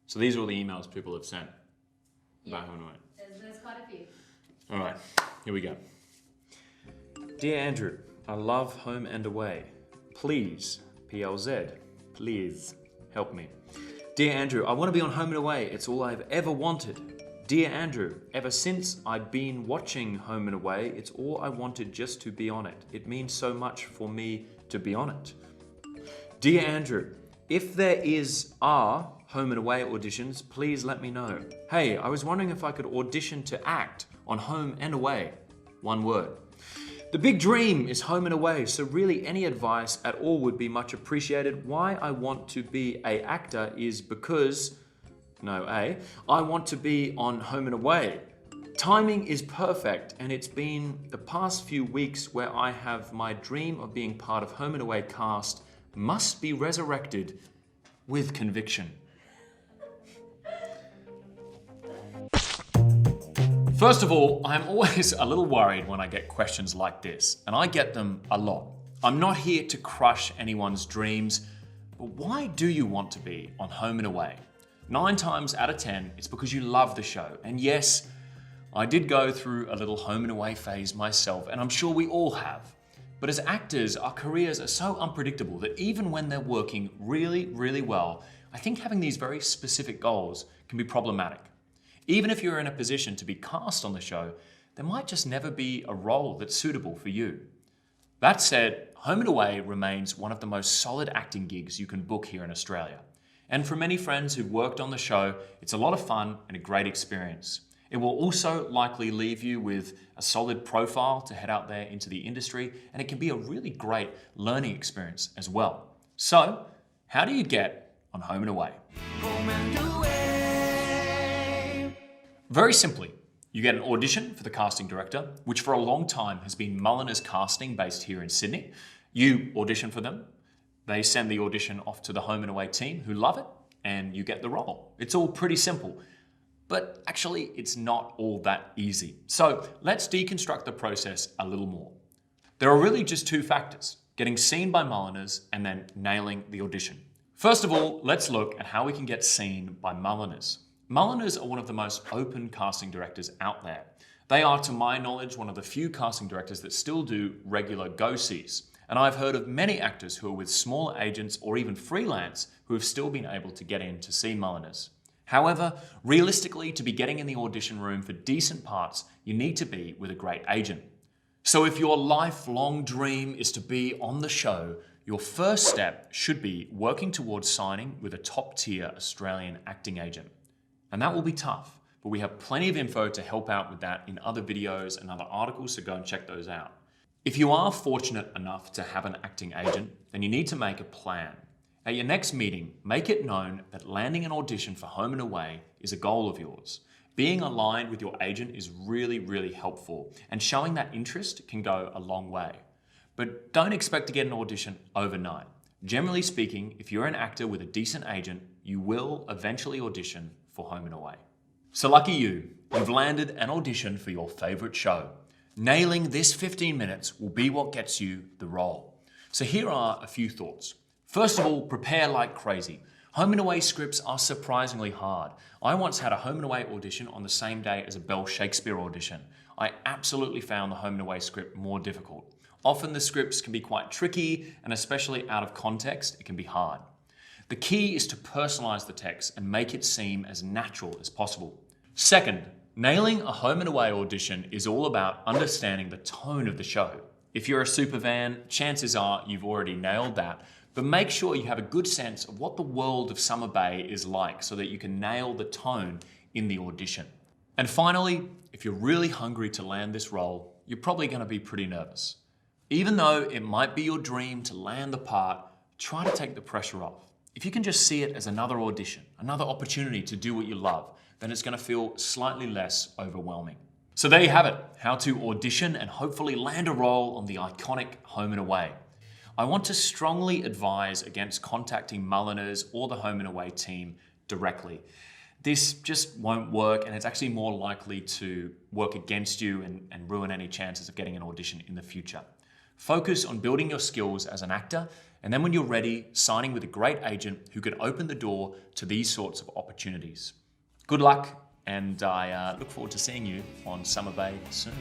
So these are all the emails people have sent about Home and Away. There's quite a few. All right, here we go. Dear Andrew, I love Home and Away. Please, PLZ, please help me. Dear Andrew, I want to be on Home and Away. It's all I've ever wanted. Dear Andrew, ever since I've been watching Home and Away, it's all I wanted just to be on it. It means so much for me to be on it. Dear Andrew, if there are Home and Away auditions, please let me know. Hey, I was wondering if I could audition to act on Home and Away. One word. The big dream is Home and Away, so really any advice at all would be much appreciated. Why I want to be an actor is because, I want to be on Home and Away. Timing is perfect, and it's been the past few weeks where I have my dream of being part of Home and Away cast must be resurrected with conviction. First of all, I'm always a little worried when I get questions like this, and I get them a lot. I'm not here to crush anyone's dreams, but why do you want to be on Home and Away? 9 times out of 10, it's because you love the show. And yes, I did go through a little Home and Away phase myself, and I'm sure we all have. But as actors, our careers are so unpredictable that even when they're working really, really well, I think having these very specific goals can be problematic. Even if you're in a position to be cast on the show, there might just never be a role that's suitable for you. That said, Home and Away remains one of the most solid acting gigs you can book here in Australia. And for many friends who've worked on the show, it's a lot of fun and a great experience. It will also likely leave you with a solid profile to head out there into the industry, and it can be a really great learning experience as well. So, how do you get on Home and Away? Home and Away. Very simply, you get an audition for the casting director, which for a long time has been Mulliners Casting based here in Sydney. You audition for them. They send the audition off to the Home and Away team who love it, and you get the role. It's all pretty simple. But actually, it's not all that easy. So let's deconstruct the process a little more. There are really just 2 factors, getting seen by Mulliners and then nailing the audition. First of all, let's look at how we can get seen by Mulliners. Mulliners are one of the most open casting directors out there. They are, to my knowledge, one of the few casting directors that still do regular go-sees. And I've heard of many actors who are with smaller agents or even freelance who have still been able to get in to see Mulliners. However, realistically, to be getting in the audition room for decent parts, you need to be with a great agent. So if your lifelong dream is to be on the show, your first step should be working towards signing with a top-tier Australian acting agent. And that will be tough, but we have plenty of info to help out with that in other videos and other articles, so go and check those out. If you are fortunate enough to have an acting agent, then you need to make a plan. At your next meeting, make it known that landing an audition for Home and Away is a goal of yours. Being aligned with your agent is really, really helpful, and showing that interest can go a long way. But don't expect to get an audition overnight. Generally speaking, if you're an actor with a decent agent, you will eventually audition for Home and Away. So lucky you, you've landed an audition for your favorite show. Nailing this 15 minutes will be what gets you the role. So here are a few thoughts. First of all, prepare like crazy. Home and Away scripts are surprisingly hard. I once had a Home and Away audition on the same day as a Bell Shakespeare audition. I absolutely found the Home and Away script more difficult. Often the scripts can be quite tricky, and especially out of context, it can be hard. The key is to personalize the text and make it seem as natural as possible. Second, nailing a Home and Away audition is all about understanding the tone of the show. If you're a super fan, chances are you've already nailed that, but make sure you have a good sense of what the world of Summer Bay is like so that you can nail the tone in the audition. And finally, if you're really hungry to land this role, you're probably going to be pretty nervous. Even though it might be your dream to land the part, try to take the pressure off. If you can just see it as another audition, another opportunity to do what you love, then it's going to feel slightly less overwhelming. So there you have it, how to audition and hopefully land a role on the iconic Home and Away. I want to strongly advise against contacting Mulliners or the Home and Away team directly. This just won't work, and it's actually more likely to work against you and ruin any chances of getting an audition in the future. Focus on building your skills as an actor, and then when you're ready, signing with a great agent who can open the door to these sorts of opportunities. Good luck, and I look forward to seeing you on Summer Bay soon.